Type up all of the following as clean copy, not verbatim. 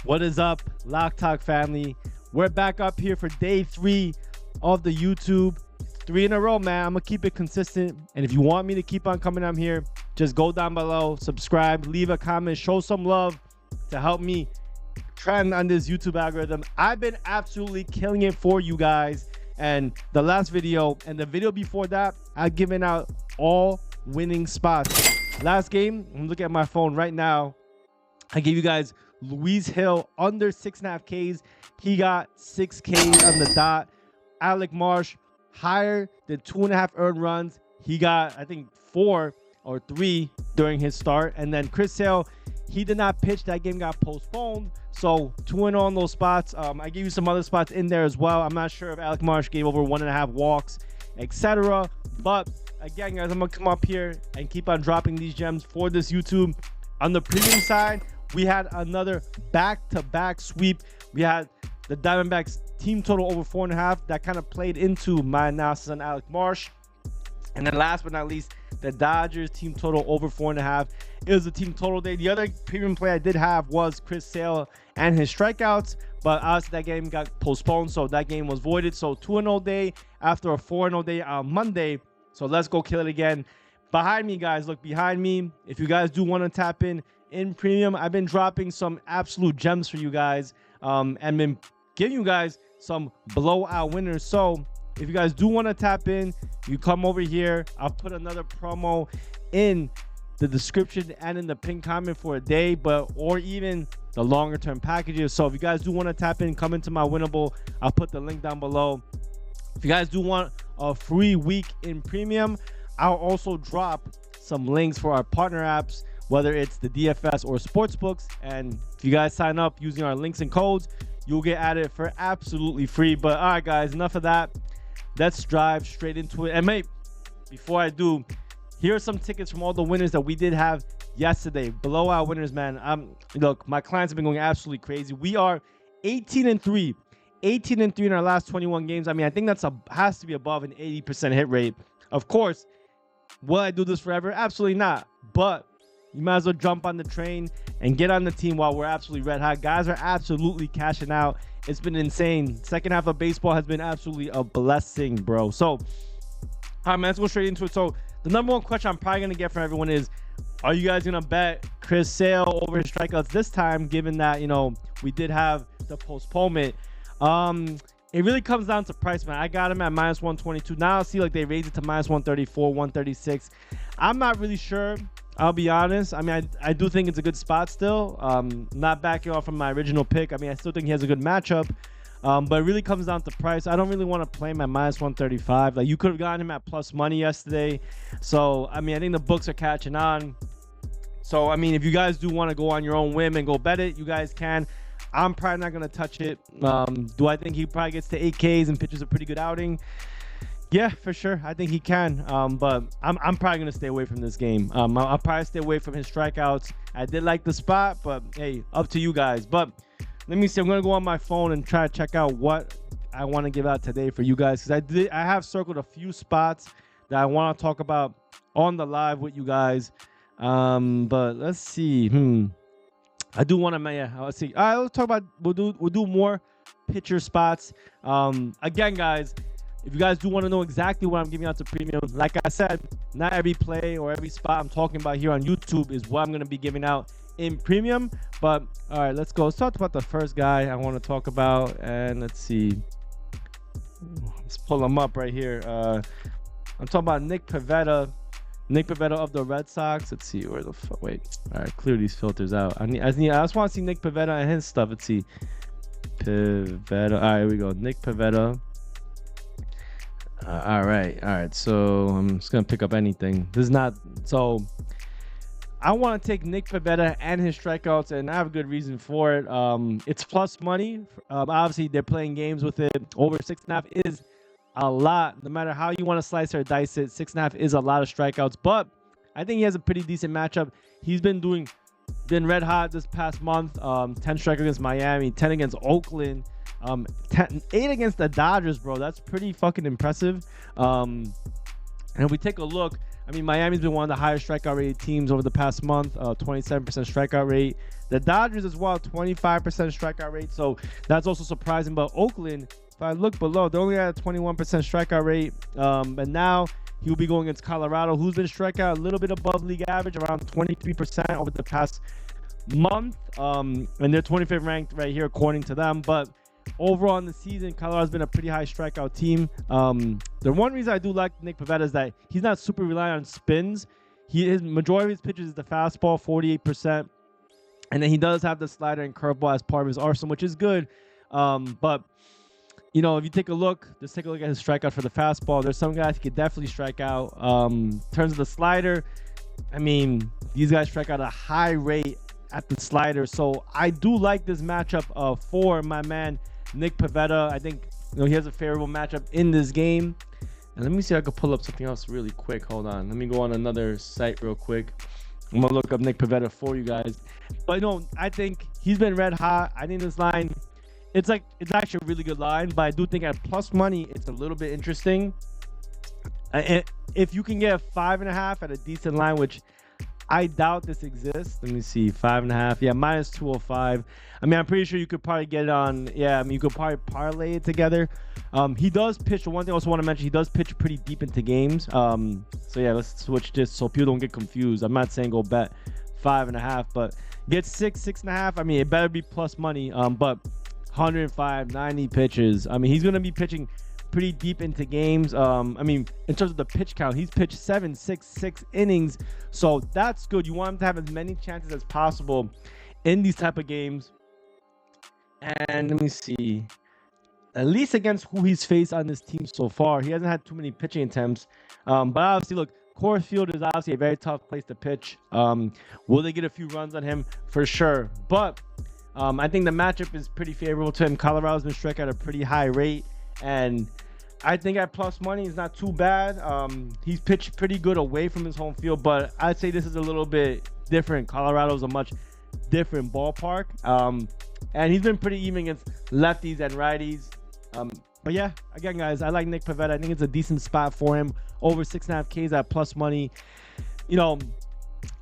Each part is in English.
What is up, LOCKTALK family? We're back up here for day 3 of the YouTube. 3 in a row, man. I'm going to keep it consistent. And if you want me to keep on coming on here, just go down below, subscribe, leave a comment, show some love to help me trend on this YouTube algorithm. I've been absolutely killing it for you guys. And the last video and the video before that, I've given out all winning spots. Last game, I'm looking at my phone right now. I gave you guys Luis Hill under 6.5 Ks. He got 6 Ks on the dot. Alec Marsh higher than 2.5 earned runs. He got, I think, 4 or 3 during his start. And then Chris Sale, he did not pitch. That game got postponed. So 2-0 on those spots. I gave you some other spots in there as well. I'm not sure if Alec Marsh gave over 1.5 walks, etc. But again, guys, I'm going to come up here and keep on dropping these gems for this YouTube. On the premium side, we had another back-to-back sweep. We had the Diamondbacks team total over 4.5. That kind of played into my analysis on Alec Marsh. And then last but not least, the Dodgers team total over 4.5. It was a team total day. The other premium play I did have was Chris Sale and his strikeouts. But obviously that game got postponed, so that game was voided. So 2-0 day after a 4-0 day on Monday. So let's go kill it again. Behind me, guys, look behind me. If you guys do want to tap in premium, I've been dropping some absolute gems for you guys and been giving you guys some blowout winners. So if you guys do want to tap in, you come over here. I'll put another promo in the description and in the pinned comment for a day, or even the longer term packages. So if you guys do want to tap in, come into my winnable. I'll put the link down below. If you guys do want a free week in premium, I'll also drop some links for our partner apps, whether it's the DFS or sportsbooks. And if you guys sign up using our links and codes, you'll get added for absolutely free. But all right, guys, enough of that. Let's drive straight into it. And mate, before I do, here are some tickets from all the winners that we did have yesterday. Blowout winners, man. Look, my clients have been going absolutely crazy. We are 18-3. 18-3 in our last 21 games. I mean, I think that's has to be above an 80% hit rate. Of course, will I do this forever? Absolutely not. But you might as well jump on the train and get on the team while we're absolutely red hot. Guys are absolutely cashing out. It's been insane. Second half of baseball has been absolutely a blessing, bro. So, all right, man, let's go straight into it. So, the number one question I'm probably going to get from everyone is, are you guys going to bet Chris Sale over his strikeouts this time, given that, you know, we did have the postponement? It really comes down to price, man. I got him at -122. Now I see like they raised it to -134, 136. I'm not really sure. I'll be honest. I mean, I do think it's a good spot still. Not backing off from my original pick. I mean, I still think he has a good matchup. But it really comes down to price. I don't really want to play him at -135. Like, you could have gotten him at plus money yesterday. So, I mean, I think the books are catching on. So, I mean, if you guys do want to go on your own whim and go bet it, you guys can. I'm probably not going to touch it. Do I think he probably gets to 8 Ks and pitches a pretty good outing? Yeah, for sure. I think he can. But I'm probably going to stay away from this game. I'll probably stay away from his strikeouts. I did like the spot, but hey, up to you guys. But let me see. I'm going to go on my phone and try to check out what I want to give out today for you guys. Because I have circled a few spots that I want to talk about on the live with you guys. But let's see. I do want to, yeah, let's see. All right, let's talk about, we'll do more pitcher spots. Again, guys, if you guys do want to know exactly what I'm giving out to premium, like I said, not every play or every spot I'm talking about here on YouTube is what I'm going to be giving out in premium. But all right, let's go. Let's talk about the first guy I want to talk about. And let's see. Let's pull him up right here. I'm talking about Nick Pivetta. Nick Pivetta of the Red Sox. Let's see where the fuck. Wait. All right, clear these filters out. I just want to see Nick Pivetta and his stuff. Let's see. Pivetta. All right, here we go. Nick Pivetta. All right. So I'm just gonna pick up anything. This is not. So I want to take Nick Pivetta and his strikeouts, and I have a good reason for it. It's plus money. Obviously, they're playing games with it. Over 6.5 is a lot. No matter how you want to slice or dice it, 6.5 is a lot of strikeouts. But I think he has a pretty decent matchup. He's been red hot this past month. 10 strike against Miami, 10 against Oakland, 8 against the Dodgers, bro. That's pretty fucking impressive. And if we take a look, I mean, Miami's been one of the highest strikeout rated teams over the past month, 27% strikeout rate. The Dodgers as well, 25% strikeout rate. So that's also surprising. But Oakland, if I look below, they're only at a 21% strikeout rate. And now he'll be going against Colorado, who's been strikeout a little bit above league average, around 23% over the past month. And they're 25th ranked right here, according to them. But overall in the season, Colorado's been a pretty high strikeout team. The one reason I do like Nick Pivetta is that he's not super reliant on spins. His majority of his pitches is the fastball, 48%. And then he does have the slider and curveball as part of his arsenal, which is good. But, you know, if you take a look, just take a look at his strikeout for the fastball. There's some guys who could definitely strike out. In terms of the slider, I mean, these guys strike out at a high rate at the slider. So I do like this matchup for my man, Nick Pivetta. I think, you know, he has a favorable matchup in this game. And let me see if I could pull up something else really quick. Hold on. Let me go on another site real quick. I'm going to look up Nick Pivetta for you guys. But, no, I think he's been red hot. I think this line, it's actually a really good line. But I do think at plus money, it's a little bit interesting. And if you can get 5.5 at a decent line, which I doubt this exists. Let me see, 5.5. Yeah, minus 205. I mean, I'm pretty sure you could probably get it on. Yeah, I mean, you could probably parlay it together. He does pitch. One thing I also want to mention, he does pitch pretty deep into games. So yeah, let's switch this so people don't get confused. I'm not saying go bet 5.5, but get 6.5. I mean, it better be plus money. But 105, 90 pitches. I mean, he's gonna be pitching pretty deep into games. I mean, in terms of the pitch count, he's pitched 6 innings, so that's good. You want him to have as many chances as possible in these type of games. And let me see, at least against who he's faced on this team so far, he hasn't had too many pitching attempts. But obviously, look, Coors Field is obviously a very tough place to pitch. Will they get a few runs on him? For sure. But I think the matchup is pretty favorable to him. Colorado's been striking at a pretty high rate, and I think at plus money is not too bad. He's pitched pretty good away from his home field, but I'd say this is a little bit different. Colorado's a much different ballpark. And he's been pretty even against lefties and righties. But yeah, again, guys, I like Nick Pivetta. I think it's a decent spot for him. Over 6.5 Ks at plus money. You know,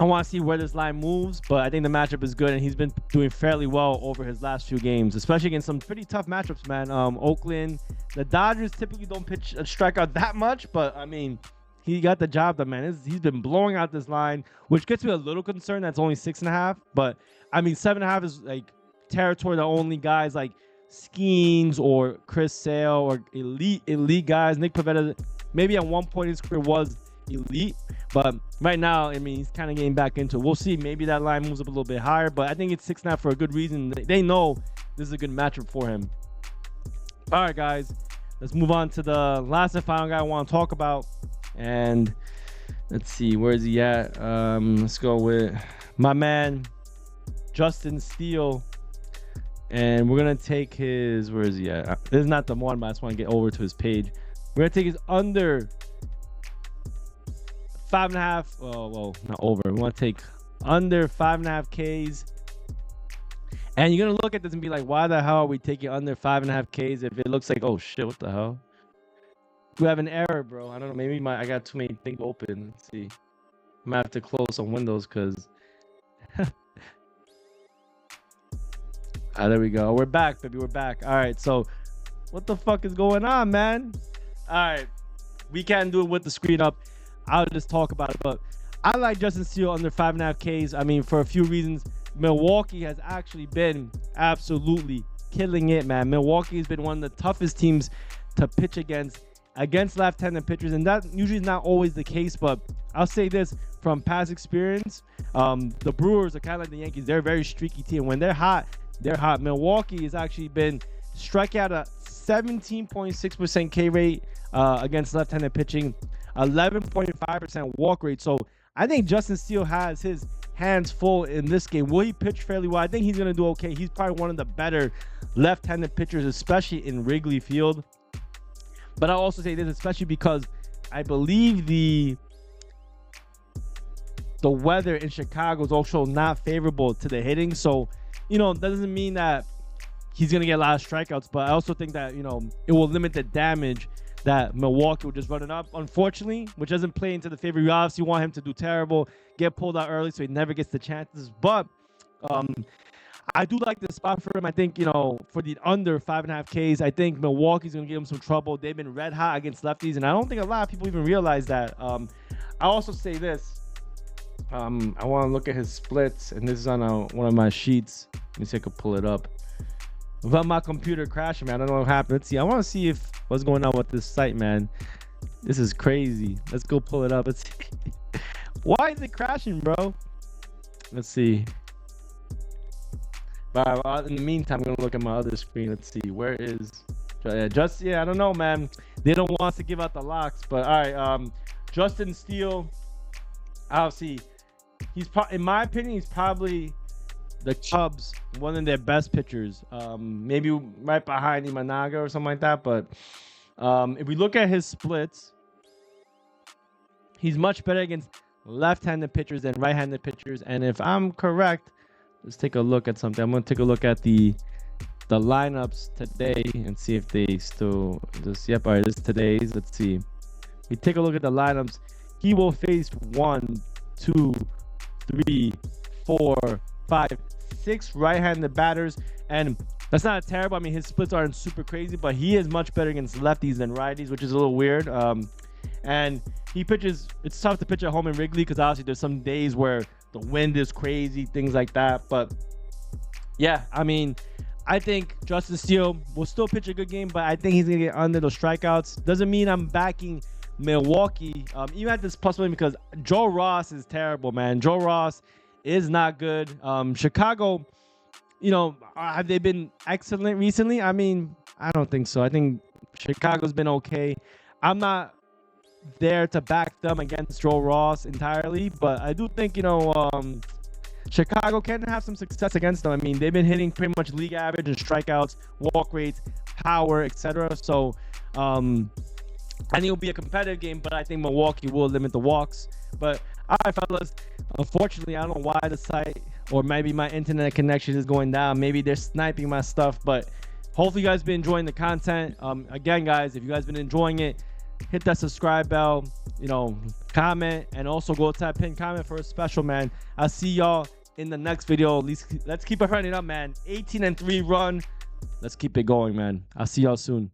I want to see where this line moves, but I think the matchup is good, and he's been doing fairly well over his last few games, especially against some pretty tough matchups, man. Oakland, the Dodgers typically don't pitch a strikeout that much, but I mean, he got the job done, man. He's been blowing out this line, which gets me a little concerned. That's only 6.5, but I mean, 7.5 is like territory that only guys like Skeens or Chris Sale or elite guys. Nick Pivetta, maybe at one point in his career was elite, but right now, I mean, he's kind of getting back into it. We'll see. Maybe that line moves up a little bit higher, but I think it's 6.5 for a good reason. They know this is a good matchup for him. All right, guys, let's move on to the last and final guy I want to talk about. And let's see, where is he at? Let's go with my man Justin Steele. And we're going to take his, where is he at? This is not the one, but I just want to get over to his page. We're going to take his under 5.5. Well, not over. We want to take under 5.5 Ks. And you're going to look at this and be like, why the hell are we taking under 5.5 Ks if it looks like, oh shit, what the hell? We have an error, bro. I don't know. Maybe I got too many things open. Let's see. I might have to close some windows because. There we go. We're back, baby. We're back. All right. So, what the fuck is going on, man? All right. We can't do it with the screen up. I'll just talk about it. But I like Justin Steele under 5.5 Ks. I mean, for a few reasons. Milwaukee has actually been absolutely killing it, man. Milwaukee has been one of the toughest teams to pitch against left-handed pitchers, and that usually is not always the case. But I'll say this from past experience: the Brewers are kind of like the Yankees. They're a very streaky team. When they're hot, they're hot. Milwaukee has actually been striking out a 17.6% K rate against left-handed pitching, 11.5% walk rate. So I think Justin Steele has his hands full in this game. Will he pitch fairly well? I think he's going to do okay. He's probably one of the better left-handed pitchers, especially in Wrigley Field. But I'll also say this, especially because I believe the weather in Chicago is also not favorable to the hitting. So, you know, that doesn't mean that he's going to get a lot of strikeouts, but I also think that, you know, it will limit the damage that Milwaukee would just run it up, unfortunately, which doesn't play into the favor. You obviously want him to do terrible, get pulled out early so he never gets the chances. But I do like the spot for him. I think, for the under 5.5 Ks, I think Milwaukee's going to give him some trouble. They've been red hot against lefties, and I don't think a lot of people even realize that. I also say this. I want to look at his splits, and this is on one of my sheets. Let me see if I can pull it up. Without my computer crashing, man, I don't know what happened. Let's see. I want to see what's going on with this site, man. This is crazy. Let's go pull it up. Let's see. Why is it crashing, bro? Let's see. But in the meantime, I'm going to look at my other screen. Let's see. Where is... I don't know, man. They don't want us to give out the locks. But, all right. Justin Steele, obviously, in my opinion, he's probably the Cubs, one of their best pitchers. Maybe right behind Imanaga or something like that. But if we look at his splits, he's much better against left-handed pitchers than right-handed pitchers. And if I'm correct, let's take a look at something. I'm going to take a look at the lineups today and see if they still just... Yep, all right, this is today's. Let's see. We take a look at the lineups. He will face 1, 2, 3, 4, 5, 6 right-handed batters, and that's not terrible. I mean, his splits aren't super crazy, but he is much better against lefties than righties, which is a little weird. And he pitches... It's tough to pitch at home in Wrigley because obviously there's some days where the wind is crazy, things like that. But yeah, I mean, I think Justin Steele will still pitch a good game, but I think he's going to get under those strikeouts. Doesn't mean I'm backing Milwaukee, even at this possibility, because Joe Ross is terrible, man. Joe Ross is not good. Chicago, have they been excellent recently? I mean, I don't think so. I think Chicago's been okay. I'm not there to back them against Joe Ross entirely, but I do think, Chicago can have some success against them. I mean, they've been hitting pretty much league average in strikeouts, walk rates, power, etc. So, I think it'll be a competitive game, but I think Milwaukee will limit the walks. But all right, fellas, unfortunately, I don't know why the site, or maybe my internet connection is going down. Maybe they're sniping my stuff, but hopefully you guys been enjoying the content. Again, guys, if you guys been enjoying it, hit that subscribe bell, comment, and also go to that pinned comment for a special, man. I'll see y'all in the next video. At least let's keep it running up, man. 18-3 run. Let's keep it going, man. I'll see y'all soon.